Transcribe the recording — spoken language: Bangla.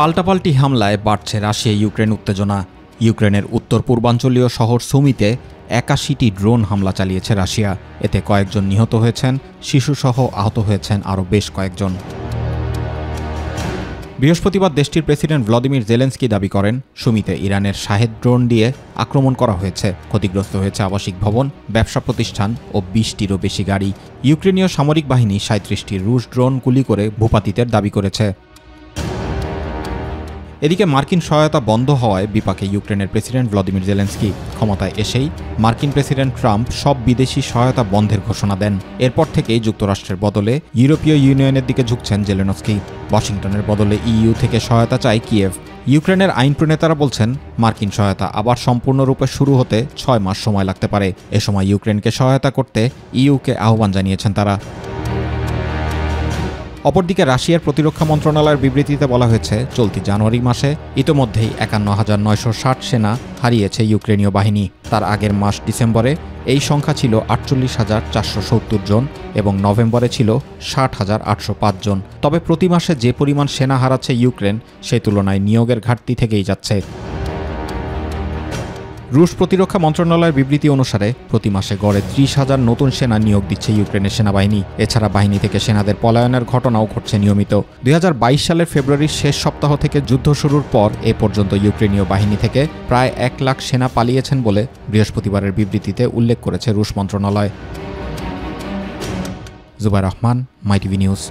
পাল্টাপাল্টি হামলায় বাড়ছে রাশিয়া ইউক্রেন উত্তেজনা। ইউক্রেনের উত্তর পূর্বাঞ্চলীয় শহর সুমিতে ৮১টি ড্রোন হামলা চালিয়েছে রাশিয়া। এতে কয়েকজন নিহত হয়েছেন, শিশুসহ আহত হয়েছেন আরও বেশ কয়েকজন। বৃহস্পতিবার দেশটির প্রেসিডেন্ট ভ্লাদিমির জেলেনস্কি দাবি করেন, সুমিতে ইরানের শাহেদ ড্রোন দিয়ে আক্রমণ করা হয়েছে। ক্ষতিগ্রস্ত হয়েছে আবাসিক ভবন, ব্যবসা প্রতিষ্ঠান ও ২০টিরও বেশি গাড়ি। ইউক্রেনীয় সামরিক বাহিনী ৩৭টি রুশ ড্রোন গুলি করে ভূপাতিতের দাবি করেছে। এদিকে মার্কিন সহায়তা বন্ধ হওয়ায় বিপাকে ইউক্রেনের প্রেসিডেন্ট ভ্লাদিমির জেলেনস্কি। ক্ষমতায় এসেই মার্কিন প্রেসিডেন্ট ট্রাম্প সব বিদেশি সহায়তা বন্ধের ঘোষণা দেন। এরপর থেকেই যুক্তরাষ্ট্রের বদলে ইউরোপীয় ইউনিয়নের দিকে ঝুঁকছেন জেলেনস্কি। ওয়াশিংটনের বদলে ইইউ থেকে সহায়তা চায় কিয়েভ। ইউক্রেনের আইন প্রণেতারা বলছেন, মার্কিন সহায়তা আবার সম্পূর্ণরূপে শুরু হতে ৬ মাস সময় লাগতে পারে। এ সময় ইউক্রেনকে সহায়তা করতে ইইউকে আহ্বান জানিয়েছেন তারা। অপরদিকে রাশিয়ার প্রতিরক্ষা মন্ত্রণালয়ের বিবৃতিতে বলা হয়েছে, চলতি জানুয়ারি মাসে ইতোমধ্যেই ৫১,৯৬০ সেনা হারিয়েছে ইউক্রেনীয় বাহিনী। তার আগের মাস ডিসেম্বরে এই সংখ্যা ছিল ৪৮,৪৭০ জন এবং নভেম্বরে ছিল ৬০,৮০৫ জন। তবে প্রতি মাসে যে পরিমাণ সেনা হারাচ্ছে ইউক্রেন, সে তুলনায় নিয়োগের ঘাটতি থেকেই যাচ্ছে। রুশ প্রতিরক্ষা মন্ত্রণালয়ের বিবৃতি অনুসারে প্রতি মাসে গড়ে ৩০,০০০ নতুন সেনা নিয়োগ দিচ্ছে ইউক্রেনের সেনাবাহিনী। এছাড়া বাহিনী থেকে সেনাদের পলায়নের ঘটনাও ঘটছে নিয়মিত। ২০২২ সালের ফেব্রুয়ারির শেষ সপ্তাহ থেকে যুদ্ধ শুরুর পর এ পর্যন্ত ইউক্রেনীয় বাহিনী থেকে প্রায় ১ লাখ সেনা পালিয়েছেন বলে বৃহস্পতিবারের বিবৃতিতে উল্লেখ করেছে রুশ মন্ত্রণালয়। জুবাইর রহমান, মাই টিভি নিউজ।